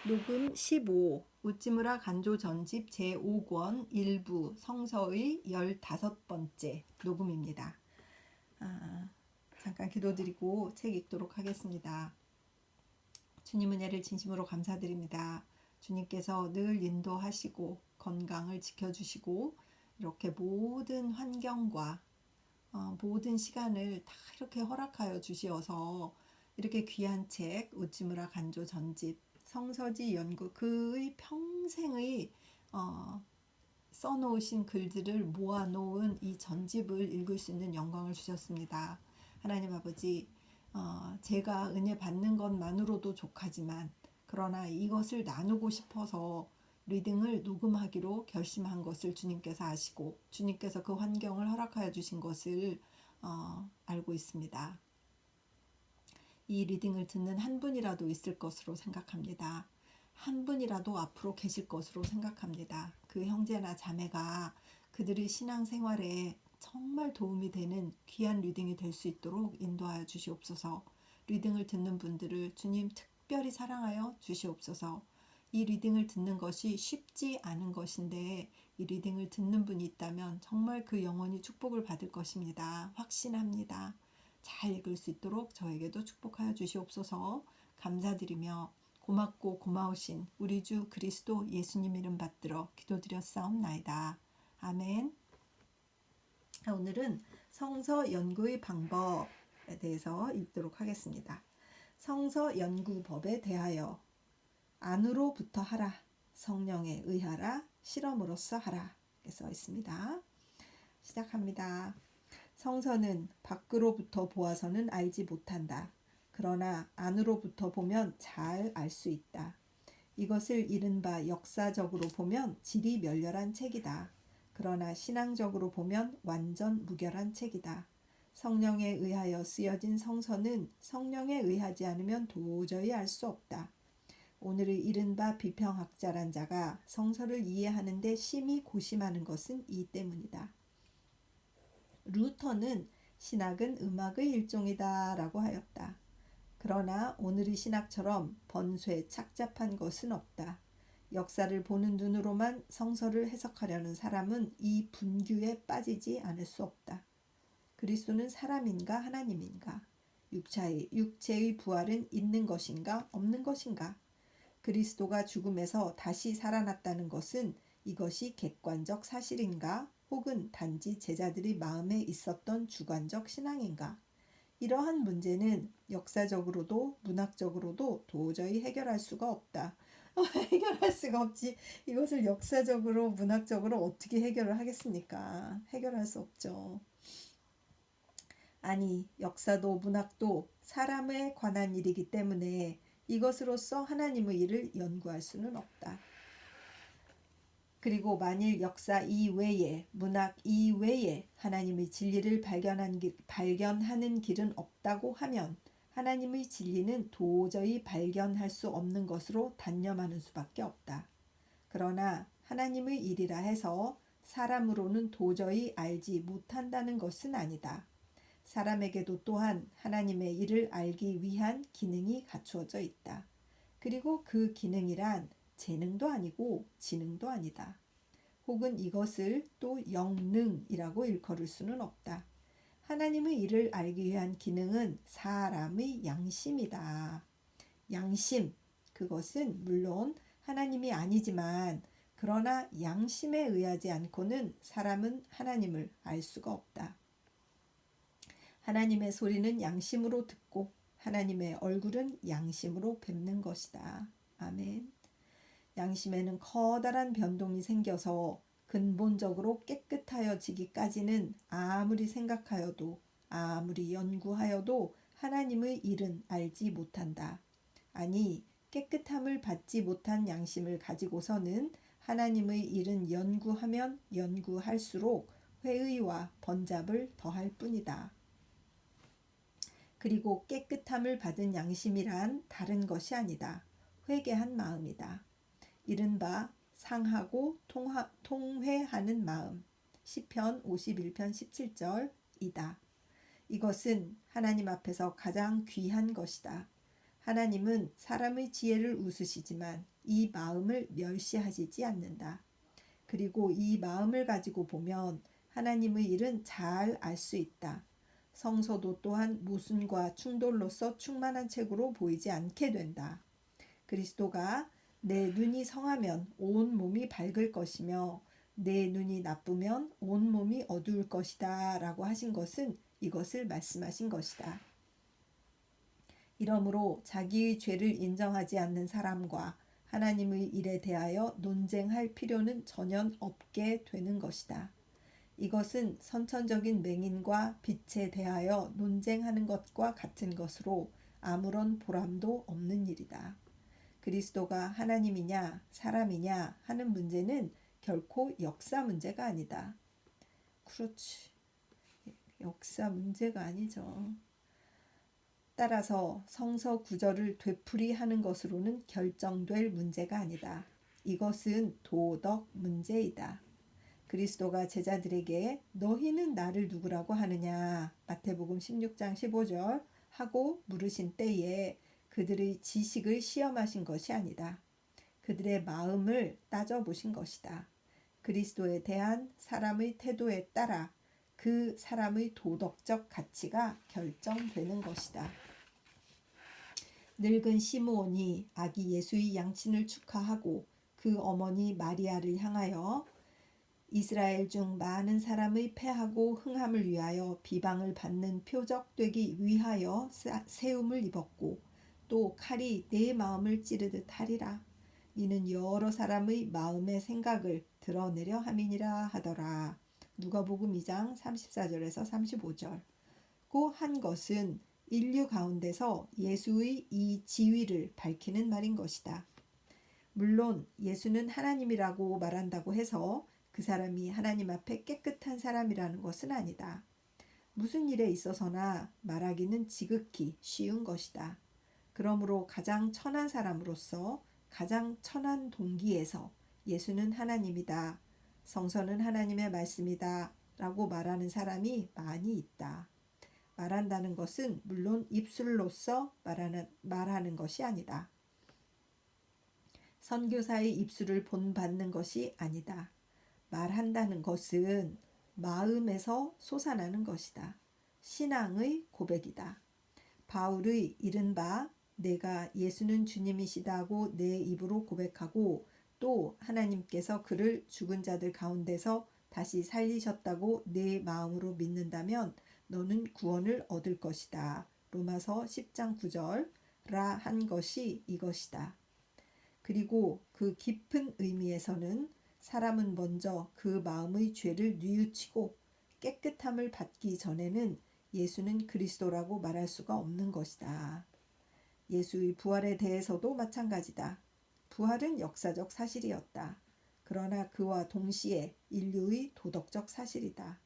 녹음 15 우찌무라 간조 전집 제5권 일부 성서의 15번째 녹음입니다. 잠깐 기도드리고 책 읽도록 하겠습니다. 주님 은혜를 진심으로 감사드립니다. 주님께서 늘 인도하시고 건강을 지켜주시고 이렇게 모든 환경과 모든 시간을 다 이렇게 허락하여 주시어서 이렇게 귀한 책 우찌무라 간조 전집 성서지 연구 그의 평생의 써놓으신 글들을 모아놓은 이 전집을 읽을 수 있는 영광을 주셨습니다. 하나님 아버지, 제가 은혜 받는 것만으로도 족하지만 그러나 이것을 나누고 싶어서 리딩을 녹음하기로 결심한 것을 주님께서 아시고 주님께서 그 환경을 허락하여 주신 것을 알고 있습니다. 이 리딩을 듣는 한 분이라도 있을 것으로 생각합니다. 한 분이라도 앞으로 계실 것으로 생각합니다. 그 형제나 자매가 그들의 신앙생활에 정말 도움이 되는 귀한 리딩이 될 수 있도록 인도하여 주시옵소서. 리딩을 듣는 분들을 주님 특별히 사랑하여 주시옵소서. 이 리딩을 듣는 것이 쉽지 않은 것인데 이 리딩을 듣는 분이 있다면 정말 그 영혼이 축복을 받을 것입니다. 확신합니다. 잘 읽을 수 있도록 저에게도 축복하여 주시옵소서. 감사드리며 고맙고 고마우신 우리 주 그리스도 예수님 이름 받들어 기도드렸사옵나이다. 아멘. 오늘은 성서 연구의 방법에 대해서 읽도록 하겠습니다. 성서 연구법에 대하여 안으로부터 하라, 성령에 의하라, 실험으로써 하라 써 있습니다. 시작합니다. 성서는 밖으로부터 보아서는 알지 못한다. 그러나 안으로부터 보면 잘 알 수 있다. 이것을 이른바 역사적으로 보면 질이 멸렬한 책이다. 그러나 신앙적으로 보면 완전 무결한 책이다. 성령에 의하여 쓰여진 성서는 성령에 의하지 않으면 도저히 알 수 없다. 오늘의 이른바 비평학자란 자가 성서를 이해하는데 심히 고심하는 것은 이 때문이다. 루터는 신학은 음악의 일종이다 라고 하였다. 그러나 오늘의 신학처럼 번뇌 착잡한 것은 없다. 역사를 보는 눈으로만 성서를 해석하려는 사람은 이 분규에 빠지지 않을 수 없다. 그리스도는 사람인가 하나님인가? 육체의 부활은 있는 것인가 없는 것인가? 그리스도가 죽음에서 다시 살아났다는 것은 이것이 객관적 사실인가 혹은 단지 제자들의 마음에 있었던 주관적 신앙인가? 이러한 문제는 역사적으로도 문학적으로도 도저히 해결할 수가 없다. 해결할 수가 없지. 이것을 역사적으로 문학적으로 어떻게 해결을 하겠습니까? 해결할 수 없죠. 아니, 역사도 문학도 사람에 관한 일이기 때문에 이것으로서 하나님의 일을 연구할 수는 없다. 그리고 만일 역사 이외에 문학 이외에 하나님의 진리를 발견하는 길은 없다고 하면 하나님의 진리는 도저히 발견할 수 없는 것으로 단념하는 수밖에 없다. 그러나 하나님의 일이라 해서 사람으로는 도저히 알지 못한다는 것은 아니다. 사람에게도 또한 하나님의 일을 알기 위한 기능이 갖추어져 있다. 그리고 그 기능이란 재능도 아니고 지능도 아니다. 혹은 이것을 또 영능이라고 일컬을 수는 없다. 하나님의 일을 알기 위한 기능은 사람의 양심이다. 양심, 그것은 물론 하나님이 아니지만 그러나 양심에 의하지 않고는 사람은 하나님을 알 수가 없다. 하나님의 소리는 양심으로 듣고 하나님의 얼굴은 양심으로 뵙는 것이다. 아멘. 양심에는 커다란 변동이 생겨서 근본적으로 깨끗하여지기까지는 아무리 생각하여도 아무리 연구하여도 하나님의 일은 알지 못한다. 아니, 깨끗함을 받지 못한 양심을 가지고서는 하나님의 일은 연구하면 연구할수록 회의와 번잡을 더할 뿐이다. 그리고 깨끗함을 받은 양심이란 다른 것이 아니다. 회개한 마음이다. 이른바 상하고 통회하는 마음. 시편 51편 17절이다. 이것은 하나님 앞에서 가장 귀한 것이다. 하나님은 사람의 지혜를 웃으시지만 이 마음을 멸시하시지 않는다. 그리고 이 마음을 가지고 보면 하나님의 일은 잘 알 수 있다. 성서도 또한 모순과 충돌로서 충만한 책으로 보이지 않게 된다. 그리스도가 내 눈이 성하면 온 몸이 밝을 것이며 내 눈이 나쁘면 온 몸이 어두울 것이다 라고 하신 것은 이것을 말씀하신 것이다. 이러므로 자기의 죄를 인정하지 않는 사람과 하나님의 일에 대하여 논쟁할 필요는 전혀 없게 되는 것이다. 이것은 선천적인 맹인과 빛에 대하여 논쟁하는 것과 같은 것으로 아무런 보람도 없는 일이다. 그리스도가 하나님이냐 사람이냐 하는 문제는 결코 역사 문제가 아니다. 그렇지. 역사 문제가 아니죠. 따라서 성서 구절을 되풀이하는 것으로는 결정될 문제가 아니다. 이것은 도덕 문제이다. 그리스도가 제자들에게 너희는 나를 누구라고 하느냐 마태복음 16장 15절 하고 물으신 때에 그들의 지식을 시험하신 것이 아니다. 그들의 마음을 따져보신 것이다. 그리스도에 대한 사람의 태도에 따라 그 사람의 도덕적 가치가 결정되는 것이다. 늙은 시므온이 아기 예수의 양친을 축하하고 그 어머니 마리아를 향하여 이스라엘 중 많은 사람의 패하고 흥함을 위하여 비방을 받는 표적 되기 위하여 세움을 입었고 또 칼이 내 마음을 찌르듯 하리라. 이는 여러 사람의 마음의 생각을 드러내려 함이니라 하더라. 누가복음 2장 34절에서 35절. 고 한 것은 인류 가운데서 예수의 이 지위를 밝히는 말인 것이다. 물론 예수는 하나님이라고 말한다고 해서 그 사람이 하나님 앞에 깨끗한 사람이라는 것은 아니다. 무슨 일에 있어서나 말하기는 지극히 쉬운 것이다. 그러므로 가장 천한 사람으로서 가장 천한 동기에서 예수는 하나님이다. 성서는 하나님의 말씀이다. 라고 말하는 사람이 많이 있다. 말한다는 것은 물론 입술로서 말하는 것이 아니다. 선교사의 입술을 본받는 것이 아니다. 말한다는 것은 마음에서 솟아나는 것이다. 신앙의 고백이다. 바울의 이른바 내가 예수는 주님이시다고 내 입으로 고백하고 또 하나님께서 그를 죽은 자들 가운데서 다시 살리셨다고 내 마음으로 믿는다면 너는 구원을 얻을 것이다. 로마서 10장 9절라 한 것이 이것이다. 그리고 그 깊은 의미에서는 사람은 먼저 그 마음의 죄를 뉘우치고 깨끗함을 받기 전에는 예수는 그리스도라고 말할 수가 없는 것이다. 예수의 부활에 대해서도 마찬가지다. 부활은 역사적 사실이었다. 그러나 그와 동시에 인류의 도덕적 사실이다.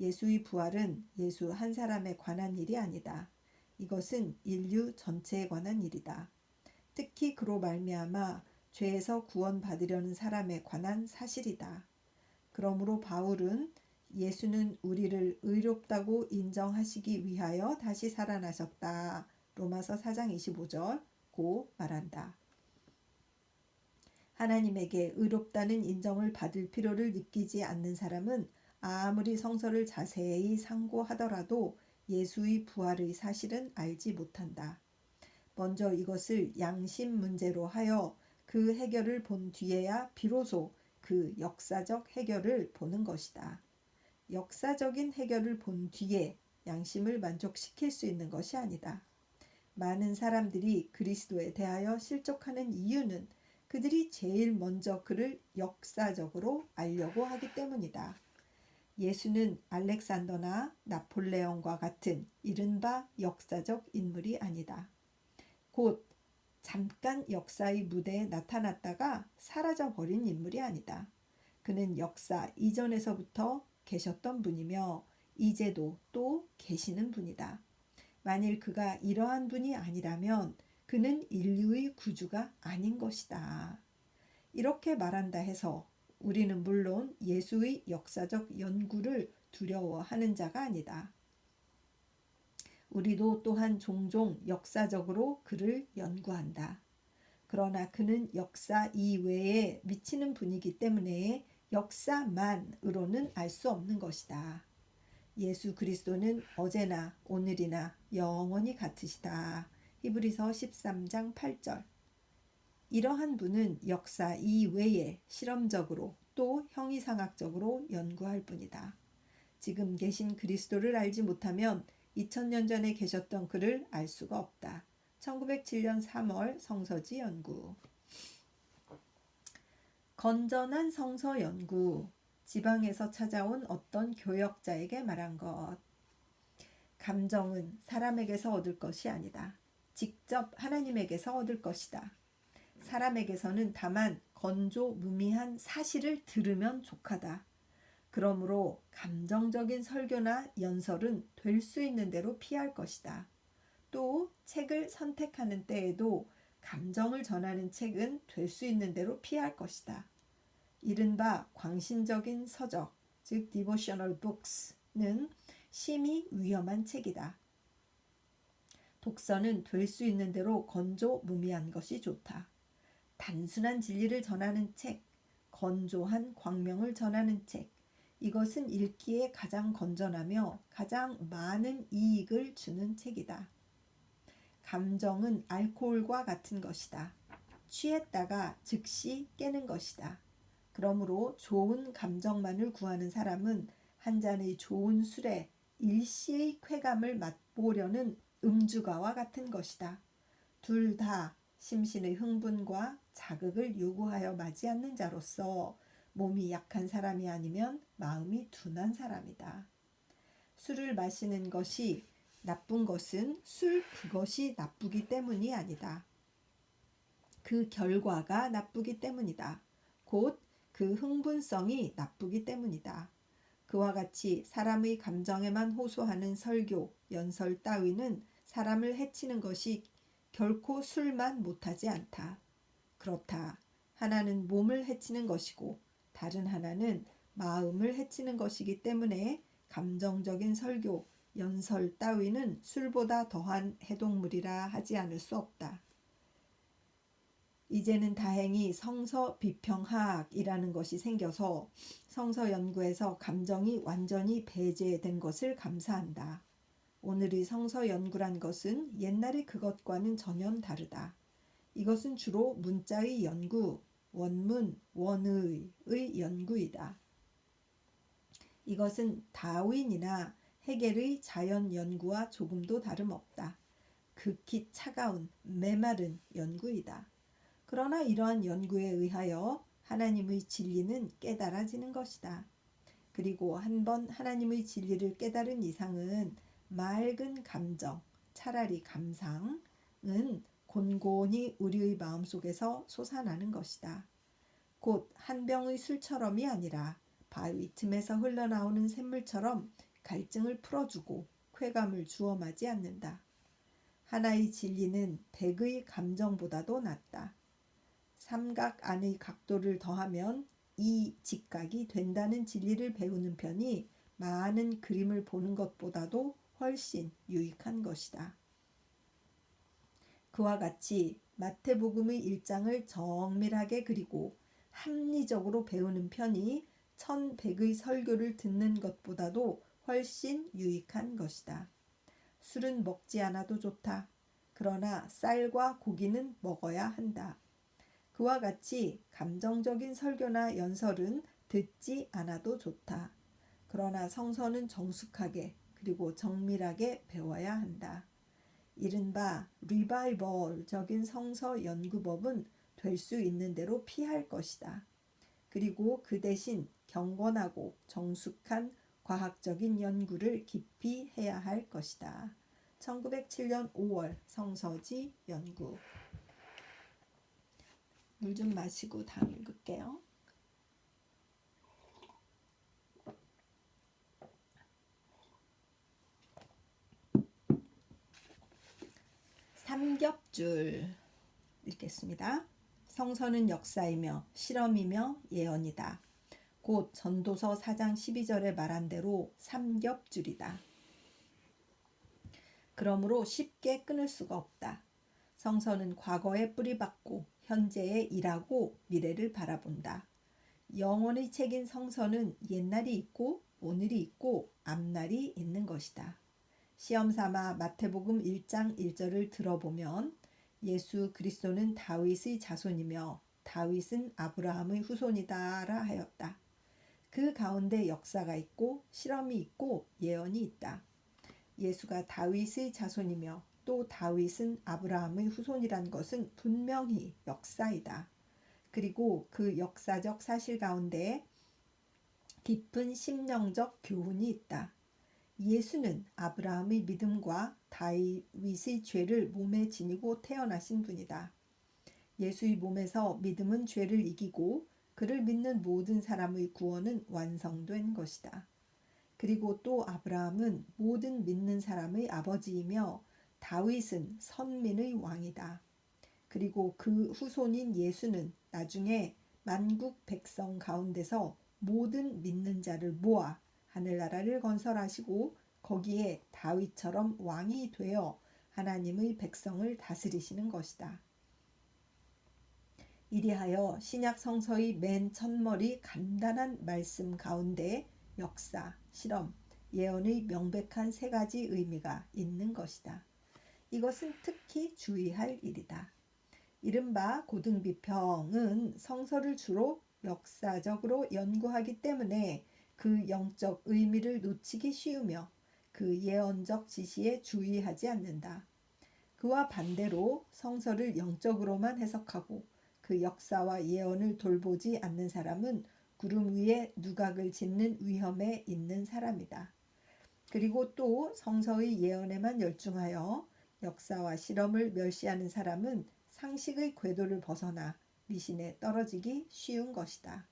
예수의 부활은 예수 한 사람에 관한 일이 아니다. 이것은 인류 전체에 관한 일이다. 특히 그로 말미암아 죄에서 구원받으려는 사람에 관한 사실이다. 그러므로 바울은 예수는 우리를 의롭다고 인정하시기 위하여 다시 살아나셨다. 로마서 4장 25절 고 말한다. 하나님에게 의롭다는 인정을 받을 필요를 느끼지 않는 사람은 아무리 성서를 자세히 상고하더라도 예수의 부활의 사실은 알지 못한다. 먼저 이것을 양심 문제로 하여 그 해결을 본 뒤에야 비로소 그 역사적 해결을 보는 것이다. 역사적인 해결을 본 뒤에 양심을 만족시킬 수 있는 것이 아니다. 많은 사람들이 그리스도에 대하여 실족하는 이유는 그들이 제일 먼저 그를 역사적으로 알려고 하기 때문이다. 예수는 알렉산더나 나폴레옹과 같은 이른바 역사적 인물이 아니다. 곧 잠깐 역사의 무대에 나타났다가 사라져버린 인물이 아니다. 그는 역사 이전에서부터 계셨던 분이며 이제도 또 계시는 분이다. 만일 그가 이러한 분이 아니라면 그는 인류의 구주가 아닌 것이다. 이렇게 말한다 해서 우리는 물론 예수의 역사적 연구를 두려워하는 자가 아니다. 우리도 또한 종종 역사적으로 그를 연구한다. 그러나 그는 역사 이외에 미치는 분이기 때문에 역사만으로는 알 수 없는 것이다. 예수 그리스도는 어제나 오늘이나 영원히 같으시다. 히브리서 13장 8절. 이러한 분은 역사 이외에 실험적으로 또 형이상학적으로 연구할 뿐이다. 지금 계신 그리스도를 알지 못하면 2000년 전에 계셨던 그를 알 수가 없다. 1907년 3월 성서지 연구. 건전한 성서 연구. 지방에서 찾아온 어떤 교역자에게 말한 것. 감정은 사람에게서 얻을 것이 아니다. 직접 하나님에게서 얻을 것이다. 사람에게서는 다만 건조무미한 사실을 들으면 족하다. 그러므로 감정적인 설교나 연설은 될 수 있는 대로 피할 것이다. 또 책을 선택하는 때에도 감정을 전하는 책은 될 수 있는 대로 피할 것이다. 이른바 광신적인 서적, 즉 devotional books는 심히 위험한 책이다. 독서는 될 수 있는 대로 건조무미한 것이 좋다. 단순한 진리를 전하는 책, 건조한 광명을 전하는 책, 이것은 읽기에 가장 건전하며 가장 많은 이익을 주는 책이다. 감정은 알코올과 같은 것이다. 취했다가 즉시 깨는 것이다. 그러므로 좋은 감정만을 구하는 사람은 한 잔의 좋은 술에 일시의 쾌감을 맛보려는 음주가와 같은 것이다. 둘 다 심신의 흥분과 자극을 요구하여 마지 않는 자로서 몸이 약한 사람이 아니면 마음이 둔한 사람이다. 술을 마시는 것이 나쁜 것은 술 그것이 나쁘기 때문이 아니다. 그 결과가 나쁘기 때문이다. 곧 그 흥분성이 나쁘기 때문이다. 그와 같이 사람의 감정에만 호소하는 설교, 연설 따위는 사람을 해치는 것이 결코 술만 못하지 않다. 그렇다. 하나는 몸을 해치는 것이고 다른 하나는 마음을 해치는 것이기 때문에 감정적인 설교, 연설 따위는 술보다 더한 해독물이라 하지 않을 수 없다. 이제는 다행히 성서 비평학이라는 것이 생겨서 성서 연구에서 감정이 완전히 배제된 것을 감사한다. 오늘의 성서 연구란 것은 옛날의 그것과는 전혀 다르다. 이것은 주로 문자의 연구, 원문, 원의의 연구이다. 이것은 다윈이나 헤겔의 자연 연구와 조금도 다름없다. 극히 차가운, 메마른 연구이다. 그러나 이러한 연구에 의하여 하나님의 진리는 깨달아지는 것이다. 그리고 한번 하나님의 진리를 깨달은 이상은 맑은 감정, 차라리 감상은 곤곤히 우리의 마음속에서 솟아나는 것이다. 곧 한 병의 술처럼이 아니라 바위 틈에서 흘러나오는 샘물처럼 갈증을 풀어주고 쾌감을 주어 마지 않는다. 하나의 진리는 100의 감정보다도 낫다. 삼각 안의 각도를 더하면 이 직각이 된다는 진리를 배우는 편이 많은 그림을 보는 것보다도 훨씬 유익한 것이다. 그와 같이 마태복음의 1장을 정밀하게 그리고 합리적으로 배우는 편이 1100의 설교를 듣는 것보다도 훨씬 유익한 것이다. 술은 먹지 않아도 좋다. 그러나 쌀과 고기는 먹어야 한다. 그와 같이 감정적인 설교나 연설은 듣지 않아도 좋다. 그러나 성서는 정숙하게 그리고 정밀하게 배워야 한다. 이른바 리바이벌적인 성서 연구법은 될 수 있는 대로 피할 것이다. 그리고 그 대신 경건하고 정숙한 과학적인 연구를 깊이 해야 할 것이다. 1907년 5월 성서지 연구. 물 좀 마시고 다음 읽을게요. 삼겹줄 읽겠습니다. 성서는 역사이며 실험이며 예언이다. 곧 전도서 4장 12절에 말한 대로 삼겹줄이다. 그러므로 쉽게 끊을 수가 없다. 성서는 과거에 뿌리박고 현재에 일하고 미래를 바라본다. 영혼의 책인 성서는 옛날이 있고 오늘이 있고 앞날이 있는 것이다. 시험삼아 마태복음 1장 1절을 들어보면 예수 그리스도는 다윗의 자손이며 다윗은 아브라함의 후손이다라 하였다. 그 가운데 역사가 있고 실험이 있고 예언이 있다. 예수가 다윗의 자손이며 또 다윗은 아브라함의 후손이란 것은 분명히 역사이다. 그리고 그 역사적 사실 가운데 깊은 심령적 교훈이 있다. 예수는 아브라함의 믿음과 다윗의 죄를 몸에 지니고 태어나신 분이다. 예수의 몸에서 믿음은 죄를 이기고 그를 믿는 모든 사람의 구원은 완성된 것이다. 그리고 또 아브라함은 모든 믿는 사람의 아버지이며 다윗은 선민의 왕이다. 그리고 그 후손인 예수는 나중에 만국 백성 가운데서 모든 믿는 자를 모아 하늘나라를 건설하시고 거기에 다윗처럼 왕이 되어 하나님의 백성을 다스리시는 것이다. 이리하여 신약 성서의 맨 첫머리 간단한 말씀 가운데 역사, 실험, 예언의 명백한 세 가지 의미가 있는 것이다. 이것은 특히 주의할 일이다. 이른바 고등비평은 성서를 주로 역사적으로 연구하기 때문에 그 영적 의미를 놓치기 쉬우며 그 예언적 지시에 주의하지 않는다. 그와 반대로 성서를 영적으로만 해석하고 그 역사와 예언을 돌보지 않는 사람은 구름 위에 누각을 짓는 위험에 있는 사람이다. 그리고 또 성서의 예언에만 열중하여 역사와 실험을 멸시하는 사람은 상식의 궤도를 벗어나 미신에 떨어지기 쉬운 것이다.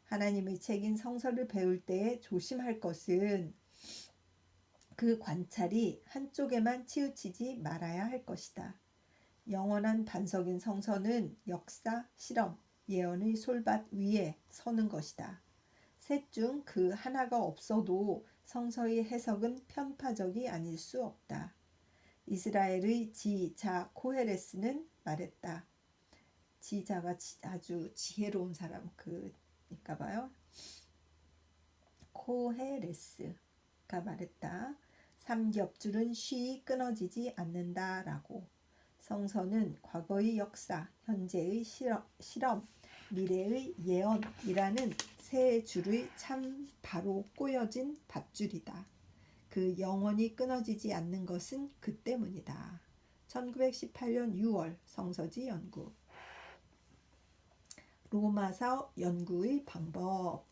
하나님의 책인 성서를 배울 때에 조심할 것은 그 관찰이 한쪽에만 치우치지 말아야 할 것이다. 영원한 반석인 성서는 역사, 실험, 예언의 솔밭 위에 서는 것이다. 셋 중 그 하나가 없어도 성서의 해석은 편파적이 아닐 수 없다. 이스라엘의 지자 코헤레스는 말했다. 지자가 아주 지혜로운 사람 그니까 봐요. 코헤레스가 말했다. 삼겹줄은 쉬이 끊어지지 않는다라고. 성서는 과거의 역사, 현재의 실험, 미래의 예언이라는 세 줄의 참 바로 꼬여진 밧줄이다. 그 영원히 끊어지지 않는 것은 그 때문이다. 1918년 6월 성서지 연구. 로마서 연구의 방법.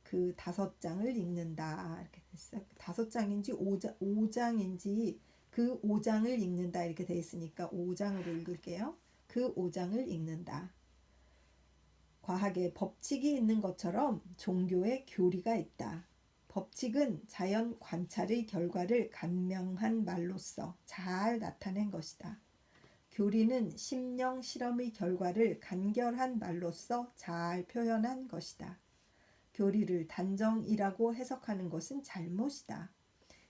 그 5장을 읽는다. 이렇게 됐어요. 5장인지 5장인지 그 5장을 읽는다 이렇게 돼 있으니까 5장으로 읽을게요. 그 5장을 읽는다. 과학에 법칙이 있는 것처럼 종교에 교리가 있다. 법칙은 자연 관찰의 결과를 간명한 말로써 잘 나타낸 것이다. 교리는 심령 실험의 결과를 간결한 말로써 잘 표현한 것이다. 교리를 단정이라고 해석하는 것은 잘못이다.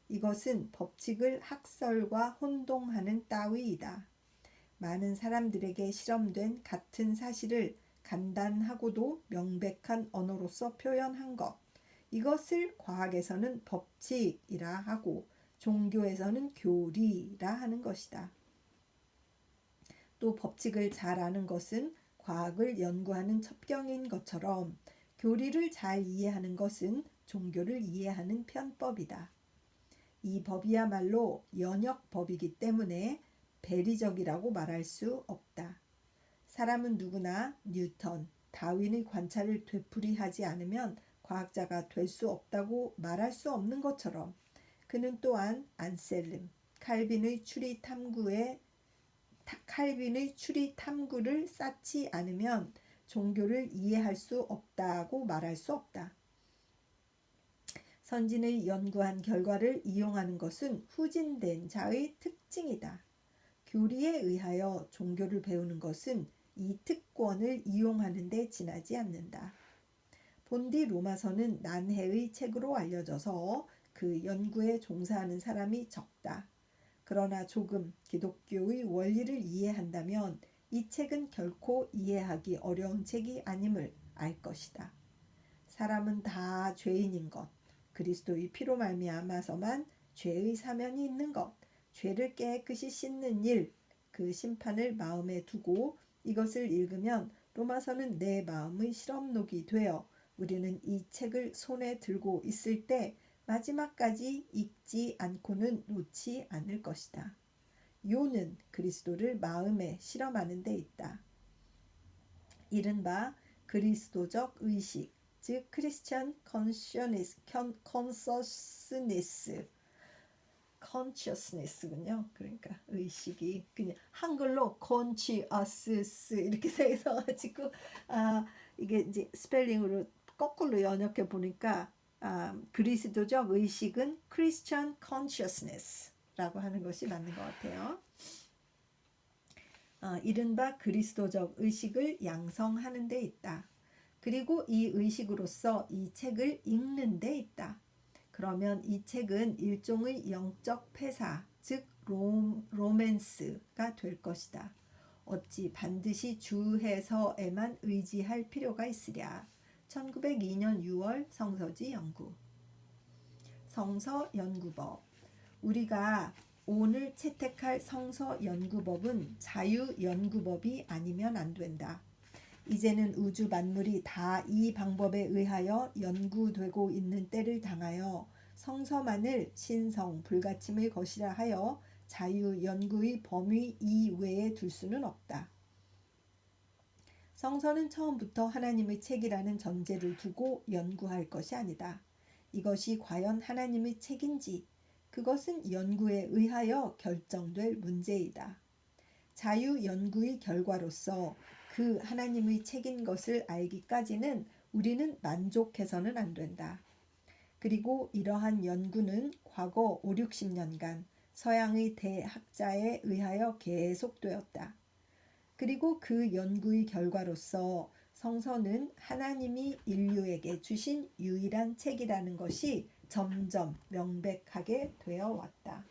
이것은 법칙을 학설과 혼동하는 따위이다. 많은 사람들에게 실험된 같은 사실을 간단하고도 명백한 언어로서 표현한 것. 이것을 과학에서는 법칙이라 하고 종교에서는 교리라 하는 것이다. 또 법칙을 잘 아는 것은 과학을 연구하는 첩경인 것처럼 교리를 잘 이해하는 것은 종교를 이해하는 편법이다. 이 법이야말로 연역법이기 때문에 배리적이라고 말할 수 없다. 사람은 누구나 뉴턴, 다윈의 관찰을 되풀이하지 않으면 과학자가 될 수 없다고 말할 수 없는 것처럼 그는 또한 안셀름, 칼빈의 추리 탐구를 쌓지 않으면 종교를 이해할 수 없다고 말할 수 없다. 선진의 연구한 결과를 이용하는 것은 후진된 자의 특징이다. 교리에 의하여 종교를 배우는 것은 이 특권을 이용하는 데 지나지 않는다. 본디 로마서는 난해의 책으로 알려져서 그 연구에 종사하는 사람이 적다. 그러나 조금 기독교의 원리를 이해한다면 이 책은 결코 이해하기 어려운 책이 아님을 알 것이다. 사람은 다 죄인인 것, 그리스도의 피로 말미암아서만 죄의 사면이 있는 것, 죄를 깨끗이 씻는 일, 그 심판을 마음에 두고 이것을 읽으면 로마서는 내 마음의 실험록이 되어 우리는 이 책을 손에 들고 있을 때 마지막까지 읽지 않고는 놓지 않을 것이다. 요는 그리스도를 마음에 실험하는 데 있다. 이른바 그리스도적 의식, 즉 크리스천 consciousness군요. 그러니까 의식이 그냥 한글로 conscious 이렇게 돼서 가지고 이게 이제 스펠링으로 거꾸로 번역해 보니까 그리스도적 의식은 Christian consciousness라고 하는 것이 맞는 것 같아요. 이른바 그리스도적 의식을 양성하는 데 있다. 그리고 이 의식으로서 이 책을 읽는 데 있다. 그러면 이 책은 일종의 영적 폐사, 즉 로맨스가 될 것이다. 어찌 반드시 주해서에만 의지할 필요가 있으랴. 1902년 6월 성서지 연구. 성서 연구법. 우리가 오늘 채택할 성서 연구법은 자유 연구법이 아니면 안 된다. 이제는 우주 만물이 다 이 방법에 의하여 연구되고 있는 때를 당하여 성서만을 신성 불가침의 것이라 하여 자유 연구의 범위 이외에 둘 수는 없다. 성서는 처음부터 하나님의 책이라는 전제를 두고 연구할 것이 아니다. 이것이 과연 하나님의 책인지 그것은 연구에 의하여 결정될 문제이다. 자유 연구의 결과로서 그 하나님의 책인 것을 알기까지는 우리는 만족해서는 안 된다. 그리고 이러한 연구는 과거 5, 60년간 서양의 대학자에 의하여 계속되었다. 그리고 그 연구의 결과로서 성서는 하나님이 인류에게 주신 유일한 책이라는 것이 점점 명백하게 되어 왔다.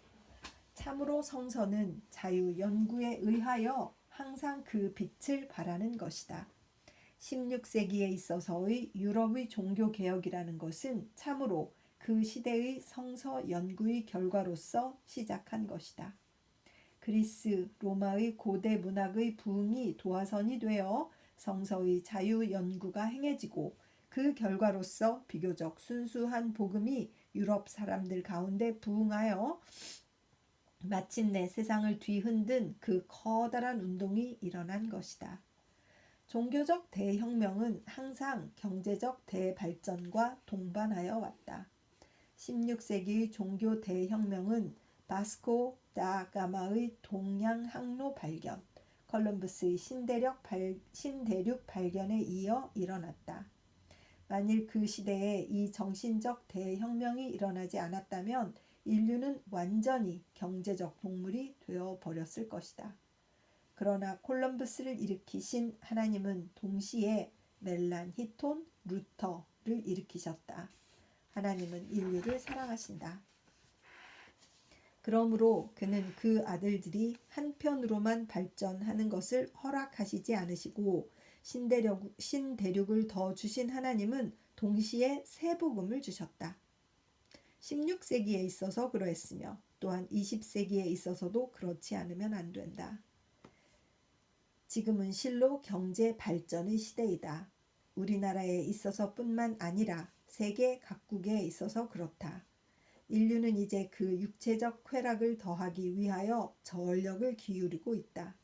참으로 성서는 자유 연구에 의하여 항상 그 빛을 발하는 것이다. 16세기에 있어서의 유럽의 종교개혁이라는 것은 참으로 그 시대의 성서 연구의 결과로서 시작한 것이다. 그리스, 로마의 고대 문학의 부흥이 도화선이 되어 성서의 자유 연구가 행해지고 그 결과로서 비교적 순수한 복음이 유럽 사람들 가운데 부흥하여 마침내 세상을 뒤흔든 그 커다란 운동이 일어난 것이다. 종교적 대혁명은 항상 경제적 대발전과 동반하여 왔다. 16세기의 종교 대혁명은 바스코 다 가마의 동양 항로 발견, 콜럼버스의 신대륙 발견에 이어 일어났다. 만일 그 시대에 이 정신적 대혁명이 일어나지 않았다면 인류는 완전히 경제적 동물이 되어 버렸을 것이다. 그러나 콜럼버스를 일으키신 하나님은 동시에 멜란히톤, 루터를 일으키셨다. 하나님은 인류를 사랑하신다. 그러므로 그는 그 아들들이 한편으로만 발전하는 것을 허락하시지 않으시고 신대륙을 더 주신 하나님은 동시에 새 복음을 주셨다. 16세기에 있어서 그러했으며 또한 20세기에 있어서도 그렇지 않으면 안 된다. 지금은 실로 경제 발전의 시대이다. 우리나라에 있어서뿐만 아니라 세계 각국에 있어서 그렇다. 인류는 이제 그 육체적 쾌락을 더하기 위하여 전력을 기울이고 있다.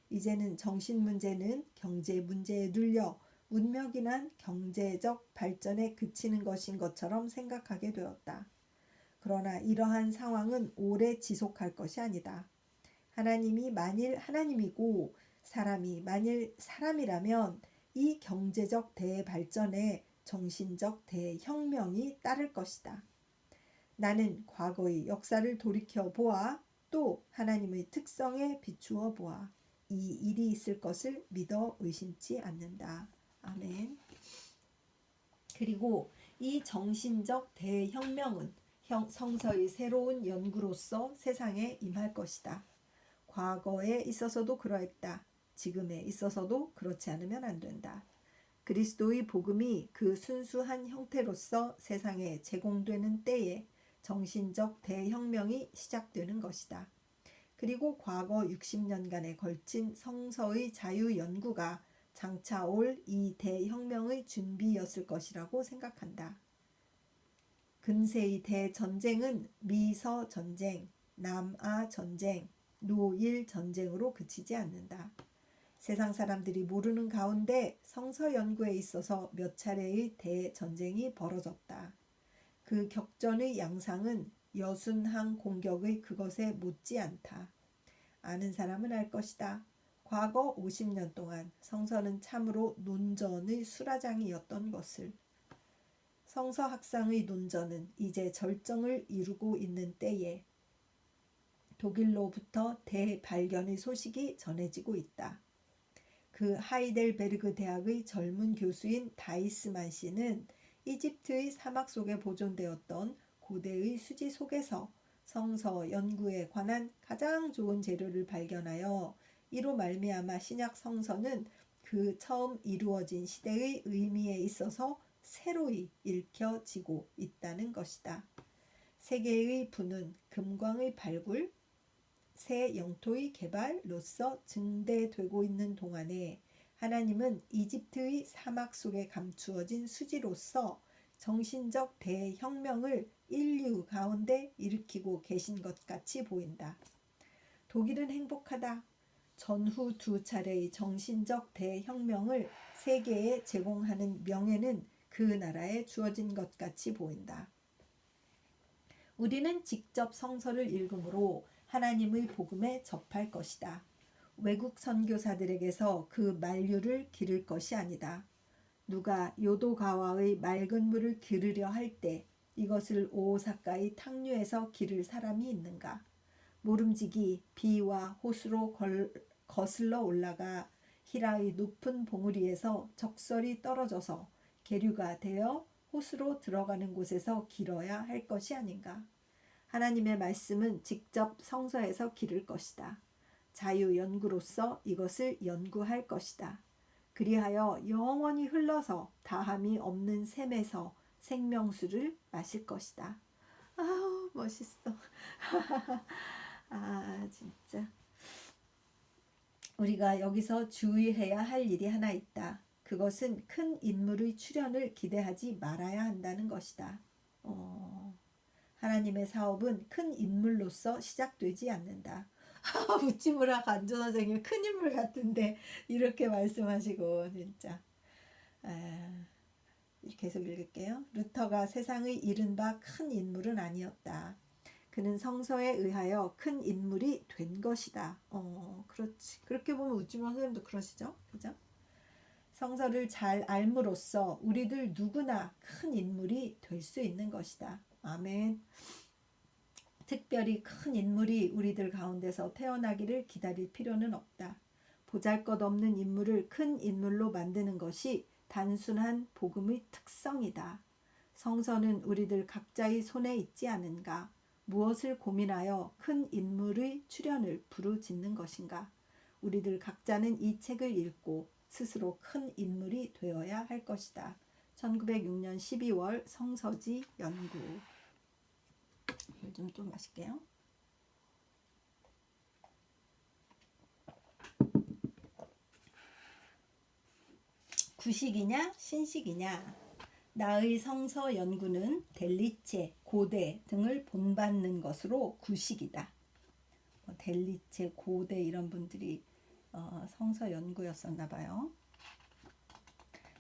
이제는 정신 문제는 경제 문제에 눌려 문명이란 경제적 발전에 그치는 것인 것처럼 생각하게 되었다. 그러나 이러한 상황은 오래 지속할 것이 아니다. 하나님이 만일 하나님이고 사람이 만일 사람이라면 이 경제적 대발전에 정신적 대혁명이 따를 것이다. 나는 과거의 역사를 돌이켜 보아 또 하나님의 특성에 비추어 보아 이 일이 있을 것을 믿어 의심치 않는다. 아멘. 그리고 이 정신적 대혁명은 성서의 새로운 연구로서 세상에 임할 것이다. 과거에 있어서도 그러했다. 지금에 있어서도 그렇지 않으면 안 된다. 그리스도의 복음이 그 순수한 형태로서 세상에 제공되는 때에 정신적 대혁명이 시작되는 것이다. 그리고 과거 60년간에 걸친 성서의 자유 연구가 장차 올 이 대혁명의 준비였을 것이라고 생각한다. 근세의 대전쟁은 미서 전쟁, 남아 전쟁, 노일 전쟁으로 그치지 않는다. 세상 사람들이 모르는 가운데 성서 연구에 있어서 몇 차례의 대전쟁이 벌어졌다. 그 격전의 양상은 여순항 공격의 그것에 못지않다. 아는 사람은 알 것이다. 과거 50년 동안 성서는 참으로 논전의 수라장이었던 것을. 성서 학상의 논전은 이제 절정을 이루고 있는 때에 독일로부터 대발견의 소식이 전해지고 있다. 그 하이델베르그 대학의 젊은 교수인 다이스만 씨는 이집트의 사막 속에 보존되었던 고대의 수지 속에서 성서 연구에 관한 가장 좋은 재료를 발견하여 이로 말미암아 신약 성서는 그 처음 이루어진 시대의 의미에 있어서 새로이 읽혀지고 있다는 것이다. 세계의 부는 금광의 발굴, 새 영토의 개발로서 증대되고 있는 동안에 하나님은 이집트의 사막 속에 감추어진 수지로서 정신적 대혁명을 인류 가운데 일으키고 계신 것 같이 보인다. 독일은 행복하다. 전후 2차례의 정신적 대혁명을 세계에 제공하는 명예는 그 나라에 주어진 것 같이 보인다. 우리는 직접 성서를 읽음으로 하나님의 복음에 접할 것이다. 외국 선교사들에게서 그 만류를 기를 것이 아니다. 누가 요도가와의 맑은 물을 기르려 할 때 이것을 오사카의 탕류에서 기를 사람이 있는가? 모름지기 비와 호수로 거슬러 올라가 히라의 높은 봉우리에서 적설이 떨어져서 계류가 되어 호수로 들어가는 곳에서 길어야 할 것이 아닌가? 하나님의 말씀은 직접 성서에서 기를 것이다. 자유 연구로서 이것을 연구할 것이다. 그리하여 영원히 흘러서 다함이 없는 샘에서 생명수를 마실 것이다. 아우 멋있어. 아 진짜. 우리가 여기서 주의해야 할 일이 하나 있다. 그것은 큰 인물의 출현을 기대하지 말아야 한다는 것이다. 하나님의 사업은 큰 인물로서 시작되지 않는다. 우찌무라 간조 선생님 큰 인물 같은데 이렇게 말씀하시고 진짜. 계속 읽을게요. 루터가 세상의 이른바 큰 인물은 아니었다. 그는 성서에 의하여 큰 인물이 된 것이다. 그렇지. 그렇게 보면 우찌무라 선생님도 그러시죠? 그죠? 성서를 잘 알므로써 우리들 누구나 큰 인물이 될 수 있는 것이다. 아멘. 특별히 큰 인물이 우리들 가운데서 태어나기를 기다릴 필요는 없다. 보잘것없는 인물을 큰 인물로 만드는 것이 단순한 복음의 특성이다. 성서는 우리들 각자의 손에 있지 않은가? 무엇을 고민하여 큰 인물의 출현을 부르짖는 것인가? 우리들 각자는 이 책을 읽고 스스로 큰 인물이 되어야 할 것이다. 1906년 12월 성서지 연구. 물 좀 또 마실게요. 구식이냐 신식이냐. 나의 성서 연구는 델리체, 고대 등을 본받는 것으로 구식이다. 델리체, 고대 이런 분들이 성서 연구였었나 봐요.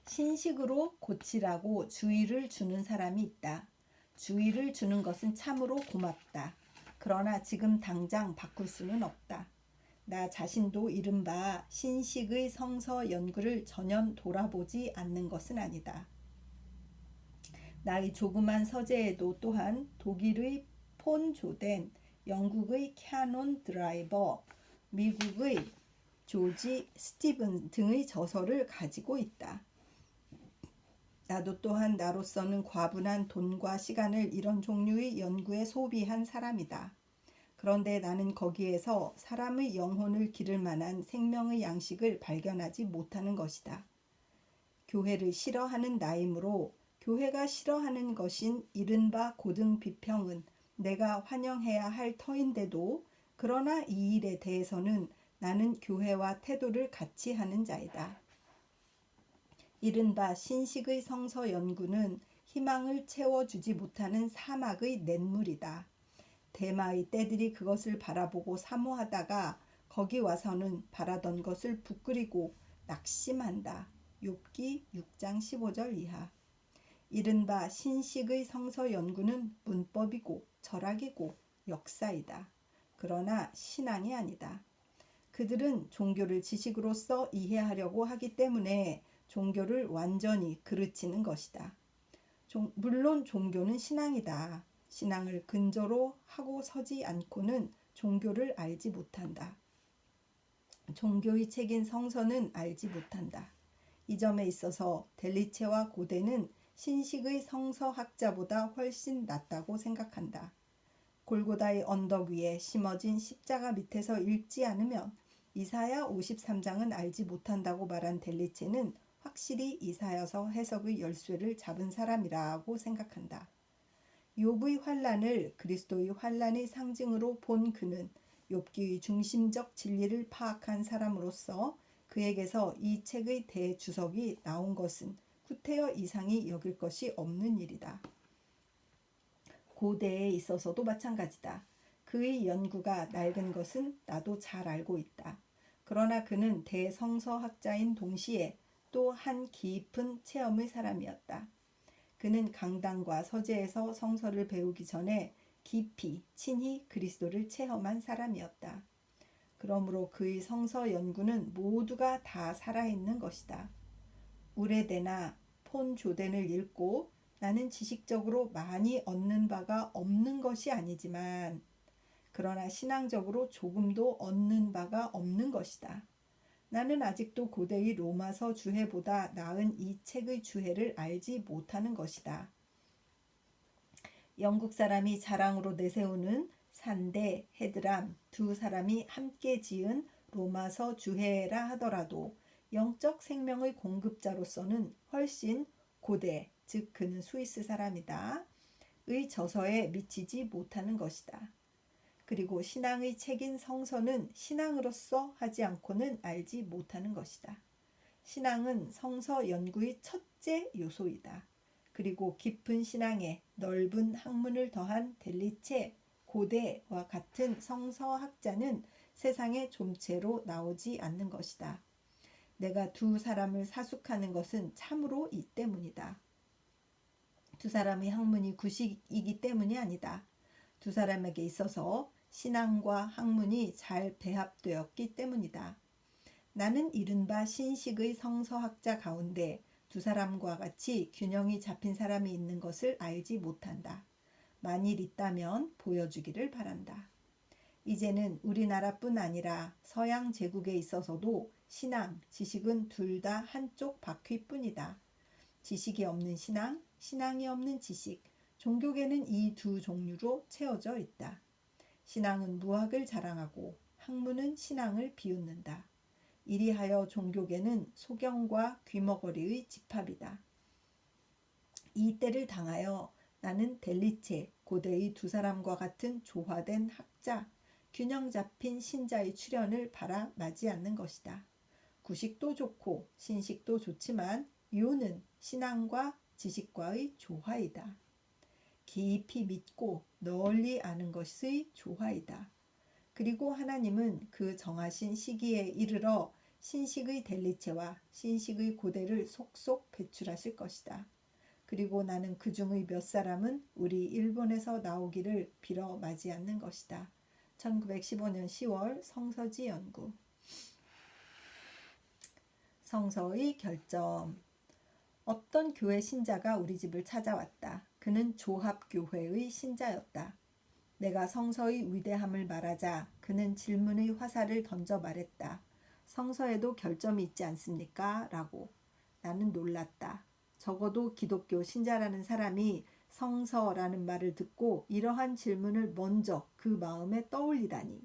신식으로 고치라고 주의를 주는 사람이 있다. 주의를 주는 것은 참으로 고맙다. 그러나 지금 당장 바꿀 수는 없다. 나 자신도 이른바 신식의 성서 연구를 전혀 돌아보지 않는 것은 아니다. 나의 조그만 서재에도 또한 독일의 폰 조덴, 영국의 캐논 드라이버, 미국의 조지 스티븐 등의 저서를 가지고 있다. 나도 또한 나로서는 과분한 돈과 시간을 이런 종류의 연구에 소비한 사람이다. 그런데 나는 거기에서 사람의 영혼을 기를 만한 생명의 양식을 발견하지 못하는 것이다. 교회를 싫어하는 나이므로 교회가 싫어하는 것인 이른바 고등 비평은 내가 환영해야 할 터인데도 그러나 이 일에 대해서는 나는 교회와 태도를 같이 하는 자이다. 이른바 신식의 성서 연구는 희망을 채워주지 못하는 사막의 냇물이다. 대마의 떼들이 그것을 바라보고 사모하다가 거기 와서는 바라던 것을 부끄리고 낙심한다. 욥기 6장 15절 이하. 이른바 신식의 성서 연구는 문법이고 철학이고 역사이다. 그러나 신앙이 아니다. 그들은 종교를 지식으로서 이해하려고 하기 때문에 종교를 완전히 그르치는 것이다. 물론 종교는 신앙이다. 신앙을 근저로 하고 서지 않고는 종교를 알지 못한다. 종교의 책인 성서는 알지 못한다. 이 점에 있어서 델리체와 고대는 신식의 성서학자보다 훨씬 낫다고 생각한다. 골고다의 언덕 위에 심어진 십자가 밑에서 읽지 않으면 이사야 53장은 알지 못한다고 말한 델리체는 확실히 이사야서 해석의 열쇠를 잡은 사람이라고 생각한다. 욥의 환난을 그리스도의 환난의 상징으로 본 그는 욥기의 중심적 진리를 파악한 사람으로서 그에게서 이 책의 대주석이 나온 것은 구태여 이상히 여길 것이 없는 일이다. 고대에 있어서도 마찬가지다. 그의 연구가 낡은 것은 나도 잘 알고 있다. 그러나 그는 대성서학자인 동시에 또 한 깊은 체험의 사람이었다. 그는 강당과 서재에서 성서를 배우기 전에 깊이 친히 그리스도를 체험한 사람이었다. 그러므로 그의 성서 연구는 모두가 다 살아있는 것이다. 우레데나 폰 조덴을 읽고 나는 지식적으로 많이 얻는 바가 없는 것이 아니지만 그러나 신앙적으로 조금도 얻는 바가 없는 것이다. 나는 아직도 고대의 로마서 주해보다 나은 이 책의 주해를 알지 못하는 것이다. 영국 사람이 자랑으로 내세우는 산데 헤드람 두 사람이 함께 지은 로마서 주해라 하더라도 영적 생명의 공급자로서는 훨씬 고대, 즉 그는 스위스 사람이다. 의 저서에 미치지 못하는 것이다. 그리고 신앙의 책인 성서는 신앙으로서 하지 않고는 알지 못하는 것이다. 신앙은 성서 연구의 첫째 요소이다. 그리고 깊은 신앙에 넓은 학문을 더한 델리체, 고대와 같은 성서학자는 세상에 좀채로 나오지 않는 것이다. 내가 두 사람을 사숙하는 것은 참으로 이 때문이다. 두 사람의 학문이 구식이기 때문이 아니다. 두 사람에게 있어서 신앙과 학문이 잘 배합되었기 때문이다. 나는 이른바 신식의 성서학자 가운데 두 사람과 같이 균형이 잡힌 사람이 있는 것을 알지 못한다. 만일 있다면 보여주기를 바란다. 이제는 우리나라뿐 아니라 서양 제국에 있어서도 신앙, 지식은 둘 다 한쪽 바퀴뿐이다. 지식이 없는 신앙, 신앙이 없는 지식, 종교계는 이 두 종류로 채워져 있다. 신앙은 무학을 자랑하고 학문은 신앙을 비웃는다. 이리하여 종교계는 소경과 귀머거리의 집합이다. 이 때를 당하여 나는 델리체, 고대의 두 사람과 같은 조화된 학자, 균형 잡힌 신자의 출현을 바라 맞이 않는 것이다. 구식도 좋고 신식도 좋지만 이유는 신앙과 지식과의 조화이다. 깊이 믿고 널리 아는 것의 조화이다. 그리고 하나님은 그 정하신 시기에 이르러 신식의 델리체와 신식의 고대를 속속 배출하실 것이다. 그리고 나는 그 중의 몇 사람은 우리 일본에서 나오기를 빌어 맞이 않는 것이다. 1915년 10월 성서지 연구. 성서의 결점. 어떤 교회 신자가 우리 집을 찾아왔다. 그는 조합교회의 신자였다. 내가 성서의 위대함을 말하자 그는 질문의 화살을 던져 말했다. 성서에도 결점이 있지 않습니까? 라고. 나는 놀랐다. 적어도 기독교 신자라는 사람이 성서라는 말을 듣고 이러한 질문을 먼저 그 마음에 떠올리다니.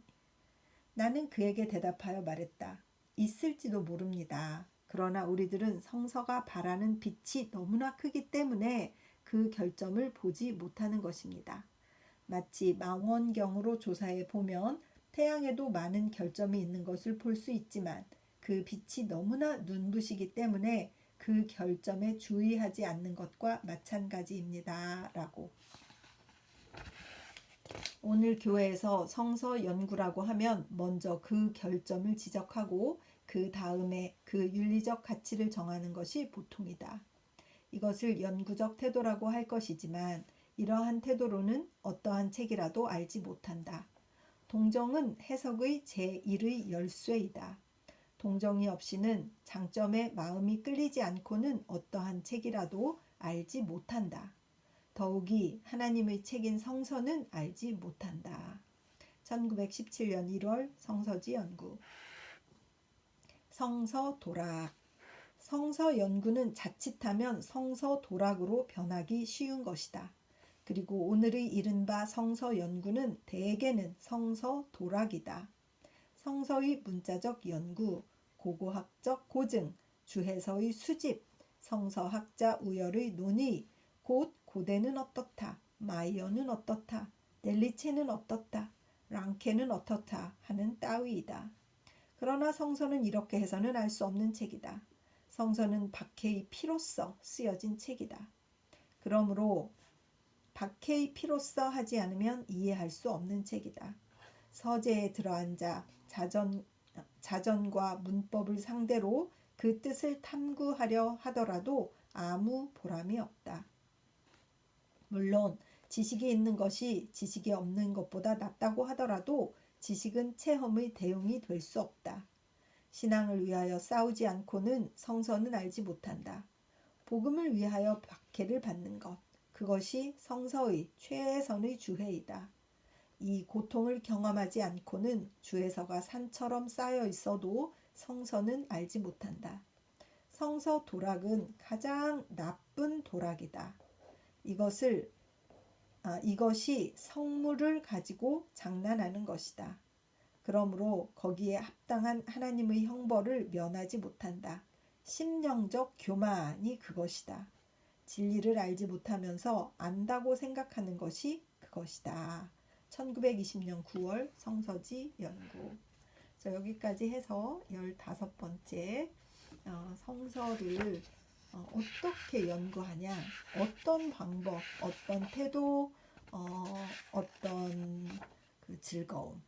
나는 그에게 대답하여 말했다. 있을지도 모릅니다. 그러나 우리들은 성서가 바라는 빛이 너무나 크기 때문에 그 결점을 보지 못하는 것입니다. 마치 망원경으로 조사해 보면 태양에도 많은 결점이 있는 것을 볼 수 있지만 그 빛이 너무나 눈부시기 때문에 그 결점에 주의하지 않는 것과 마찬가지입니다. 라고. 오늘 교회에서 성서 연구라고 하면 먼저 그 결점을 지적하고 그 다음에 그 윤리적 가치를 정하는 것이 보통이다. 이것을 연구적 태도라고 할 것이지만 이러한 태도로는 어떠한 책이라도 알지 못한다. 동정은 해석의 제1의 열쇠이다. 동정이 없이는 장점에 마음이 끌리지 않고는 어떠한 책이라도 알지 못한다. 더욱이 하나님의 책인 성서는 알지 못한다. 1917년 1월 성서지 연구. 성서 도락. 성서 연구는 자칫하면 성서 도락으로 변하기 쉬운 것이다. 그리고 오늘의 이른바 성서 연구는 대개는 성서 도락이다. 성서의 문자적 연구, 고고학적 고증, 주해서의 수집, 성서학자 우열의 논의, 곧 고대는 어떻다, 마이어는 어떻다, 넬리체는 어떻다, 랑케는 어떻다 하는 따위이다. 그러나 성서는 이렇게 해서는 알 수 없는 책이다. 성서는 박해의 피로써 쓰여진 책이다. 그러므로 박해의 피로써 하지 않으면 이해할 수 없는 책이다. 서재에 들어앉아 자전과 문법을 상대로 그 뜻을 탐구하려 하더라도 아무 보람이 없다. 물론 지식이 있는 것이 지식이 없는 것보다 낫다고 하더라도 지식은 체험의 대용이 될 수 없다. 신앙을 위하여 싸우지 않고는 성서는 알지 못한다. 복음을 위하여 박해를 받는 것, 그것이 성서의 최선의 주해이다. 이 고통을 경험하지 않고는 주해서가 산처럼 쌓여 있어도 성서는 알지 못한다. 성서 도락은 가장 나쁜 도락이다. 이것이 성물을 가지고 장난하는 것이다. 그러므로 거기에 합당한 하나님의 형벌을 면하지 못한다. 심령적 교만이 그것이다. 진리를 알지 못하면서 안다고 생각하는 것이 그것이다. 1920년 9월 성서지 연구. 여기까지 해서 15번째 성서를 어떻게 연구하냐, 어떤 방법, 어떤 태도, 어떤 그 즐거움,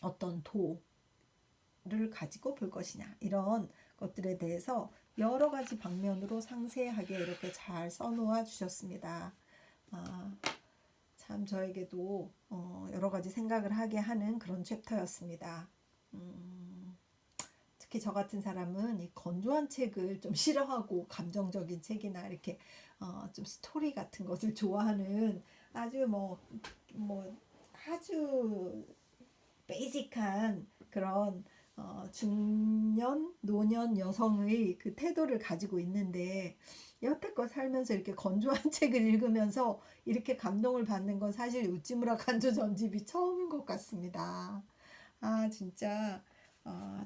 어떤 도를 가지고 볼 것이냐, 이런 것들에 대해서 여러 가지 방면으로 상세하게 이렇게 잘 써놓아 주셨습니다. 참 저에게도 여러 가지 생각을 하게 하는 그런 챕터였습니다. 특히 저 같은 사람은 이 건조한 책을 좀 싫어하고 감정적인 책이나 이렇게 좀 스토리 같은 것을 좋아하는 아주 아주 베이직한 그런 중년, 노년 여성의 그 태도를 가지고 있는데 여태껏 살면서 이렇게 건조한 책을 읽으면서 이렇게 감동을 받는 건 사실 우찌무라 간조 전집이 처음인 것 같습니다. 진짜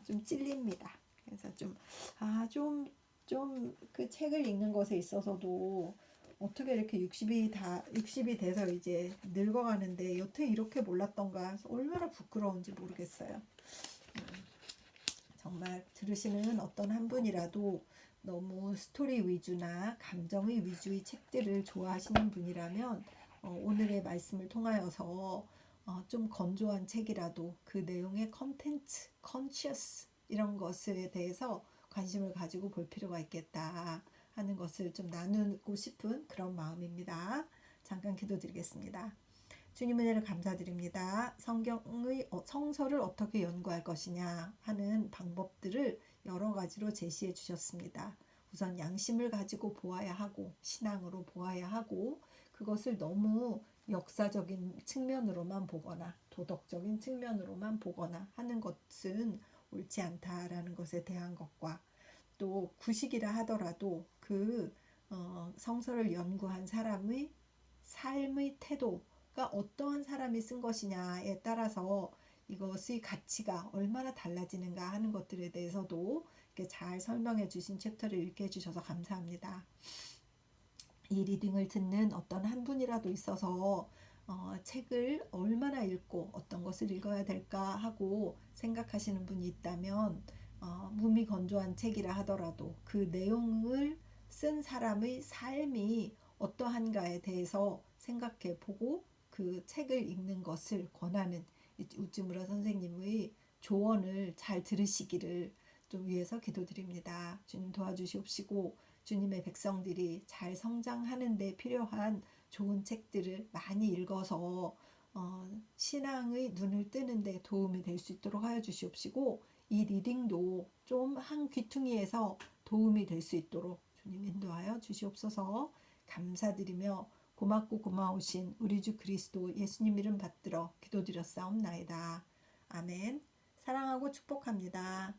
좀 찔립니다. 그래서 좀 그 책을 읽는 것에 있어서도 어떻게 이렇게 60이 돼서 이제 늙어가는데 여태 이렇게 몰랐던가 얼마나 부끄러운지 모르겠어요. 정말 들으시는 어떤 한 분이라도 너무 스토리 위주나 감정의 위주의 책들을 좋아하시는 분이라면 오늘의 말씀을 통하여서 좀 건조한 책이라도 그 내용의 컨텐츠, 컨시어스 이런 것에 대해서 관심을 가지고 볼 필요가 있겠다 하는 것을 좀 나누고 싶은 그런 마음입니다. 잠깐 기도드리겠습니다. 주님 은혜를 감사드립니다. 성서를 어떻게 연구할 것이냐 하는 방법들을 여러 가지로 제시해 주셨습니다. 우선 양심을 가지고 보아야 하고 신앙으로 보아야 하고 그것을 너무 역사적인 측면으로만 보거나 도덕적인 측면으로만 보거나 하는 것은 옳지 않다라는 것에 대한 것과 또 구식이라 하더라도 그 성서를 연구한 사람의 삶의 태도가 어떠한 사람이 쓴 것이냐에 따라서 이것의 가치가 얼마나 달라지는가 하는 것들에 대해서도 이렇게 잘 설명해 주신 챕터를 읽게 해주셔서 감사합니다. 이 리딩을 듣는 어떤 한 분이라도 있어서 책을 얼마나 읽고 어떤 것을 읽어야 될까 하고 생각하시는 분이 있다면 무미건조한 책이라 하더라도 그 내용을 쓴 사람의 삶이 어떠한가에 대해서 생각해 보고 그 책을 읽는 것을 권하는 우찌무라 선생님의 조언을 잘 들으시기를 좀 위해서 기도드립니다. 주님 도와주시옵시고 주님의 백성들이 잘 성장하는 데 필요한 좋은 책들을 많이 읽어서 신앙의 눈을 뜨는 데 도움이 될 수 있도록 하여 주시옵시고 이 리딩도 좀 한 귀퉁이에서 도움이 될 수 있도록 주님 인도하여 주시옵소서. 감사드리며 고맙고 고마우신 우리 주 그리스도 예수님 이름 받들어 기도드렸사옵나이다. 아멘. 사랑하고 축복합니다.